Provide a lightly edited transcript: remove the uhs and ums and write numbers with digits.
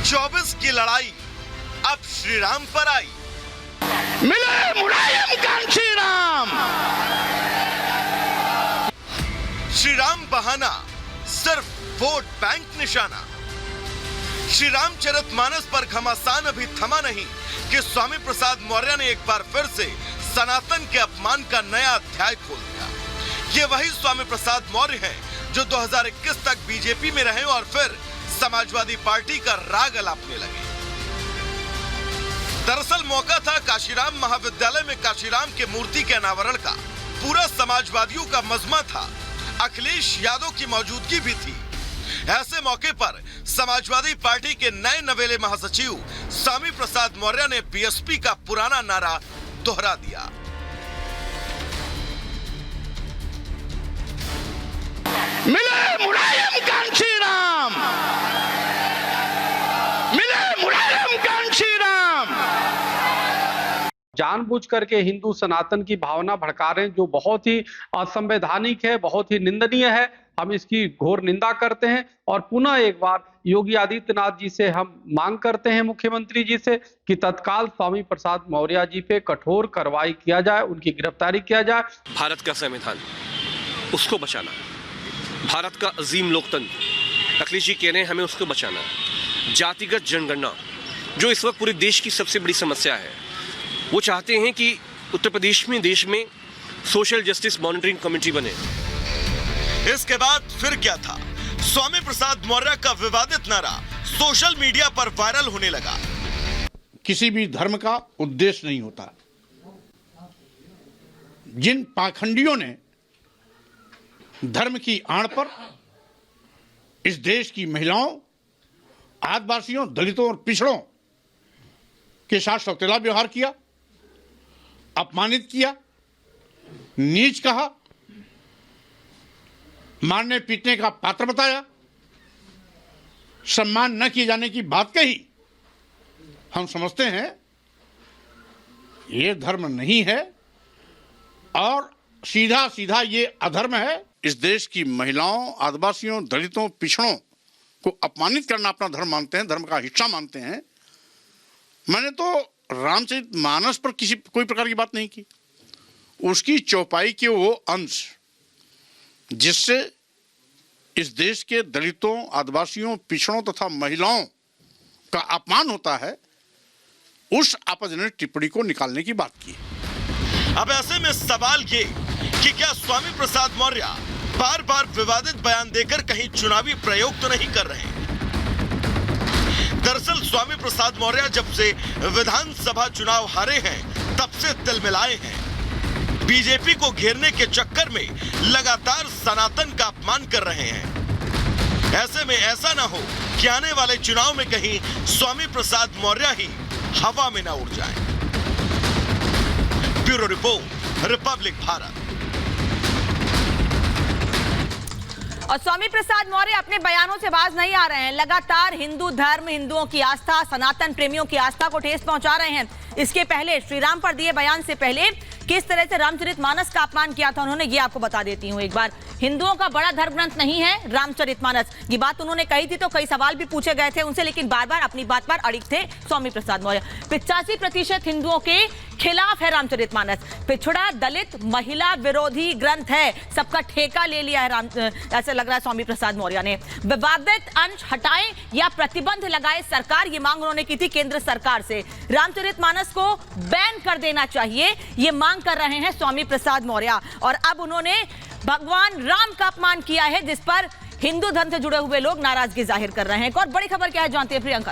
24 की लड़ाई अब श्री राम पर आई। मिले मुलायम कांची राम। श्री राम बहाना सिर्फ वोट बैंक निशाना। श्री रामचरितमानस पर घमासान अभी थमा नहीं कि स्वामी प्रसाद मौर्य ने एक बार फिर से सनातन के अपमान का नया अध्याय खोल दिया। ये वही स्वामी प्रसाद मौर्य हैं जो 2021 तक बीजेपी में रहे और फिर समाजवादी पार्टी का राग अलापने लगे। दरअसल मौका था काशीराम महाविद्यालय में काशीराम के मूर्ति के अनावरण का। पूरा समाजवादियों का मजमा था, अखिलेश यादव की मौजूदगी भी थी। ऐसे मौके पर समाजवादी पार्टी के नए नवेले महासचिव स्वामी प्रसाद मौर्य ने बीएसपी का पुराना नारा दोहरा दिया। मिले मुलायम कांची राम। मिले मुलायम कांची राम। जानबूझ करके हिंदू सनातन की भावना भड़का रहे हैं, जो बहुत ही असंवैधानिक है, बहुत ही निंदनीय है। हम इसकी घोर निंदा करते हैं और पुनः एक बार योगी आदित्यनाथ जी से हम मांग करते हैं, मुख्यमंत्री जी से, कि तत्काल स्वामी प्रसाद मौर्य जी पे कठोर कार्रवाई किया जाए, उनकी गिरफ्तारी किया जाए। भारत का संविधान, उसको बचाना, भारत का अजीम लोकतंत्र, अखिलेश जी कह रहे हैं हमें उसको बचाना। जातिगत जनगणना जो इस वक्त पूरे देश की सबसे बड़ी समस्या है, वो चाहते हैं कि उत्तर प्रदेश में, देश में सोशल जस्टिस मॉनिटरिंग कमेटी बने। इसके बाद फिर क्या था? स्वामी प्रसाद मौर्य का विवादित नारा सोशल मीडिया पर वायरल होने लगा। किसी भी धर्म का उद्देश्य नहीं होता। जिन पाखंडियों ने धर्म की आड़ पर इस देश की महिलाओं, आदिवासियों, दलितों और पिछड़ों के साथ सौतेला व्यवहार किया, अपमानित किया, नीच कहा, मारने पीटने का पात्र बताया, सम्मान न किए जाने की बात कही, हम समझते हैं ये धर्म नहीं है और सीधा सीधा ये अधर्म है। इस देश की महिलाओं, आदिवासियों, दलितों, पिछड़ों को अपमानित करना अपना धर्म मानते हैं, धर्म का हिस्सा मानते हैं। मैंने तो रामचरितमानस पर कोई प्रकार की बात नहीं की। उसकी चौपाई के वो अंश जिससे इस देश के दलितों, आदिवासियों, पिछड़ों तथा महिलाओं का अपमान होता है, उस आपत्तिजनक टिप्पणी को निकालने की बात की। अब ऐसे में सवाल ये कि क्या स्वामी प्रसाद मौर्य बार बार विवादित बयान देकर कहीं चुनावी प्रयोग तो नहीं कर रहे? दरअसल स्वामी प्रसाद मौर्य जब से विधानसभा चुनाव हारे हैं, तब से तिलमिलाए हैं। बीजेपी को घेरने के चक्कर में लगातार सनातन का अपमान कर रहे हैं। ऐसे में ऐसा ना हो कि आने वाले चुनाव में कहीं स्वामी प्रसाद मौर्य ही हवा में ना उड़ जाए। Bureau report, Republic Bharat. और स्वामी प्रसाद मौर्य अपने बयानों से बाज नहीं आ रहे हैं। लगातार हिंदू धर्म, हिंदुओं की आस्था, सनातन प्रेमियों की आस्था को ठेस पहुंचा रहे हैं। इसके पहले श्री राम पर दिए बयान से पहले किस तरह से रामचरितमानस का अपमान किया था उन्होंने, ये आपको बता देती हूँ एक बार। हिंदुओं का बड़ा धर्म ग्रंथ नहीं है रामचरितमानस, ये बात उन्होंने कही थी तो कई सवाल भी पूछे गए थे उनसे, लेकिन बार बार अपनी बात पर अड़िग थे स्वामी प्रसाद मौर्य। 85% हिंदुओं के खिलाफ है रामचरितमानस। पिछड़ा, दलित, महिला विरोधी ग्रंथ है, सबका ठेका ले लिया है ऐसा लग रहा है स्वामी प्रसाद मौर्य ने। विवादित अंश हटाएं या प्रतिबंध लगाए सरकार, ये मांग उन्होंने की थी केंद्र सरकार से। रामचरितमानस को बैन कर देना चाहिए, ये मांग कर रहे हैं स्वामी प्रसाद मौर्य। और अब उन्होंने भगवान राम का अपमान किया है, जिस पर हिंदू धर्म से जुड़े हुए लोग नाराजगी जाहिर कर रहे हैं। एक और बड़ी खबर क्या है जानते हैं प्रियंका।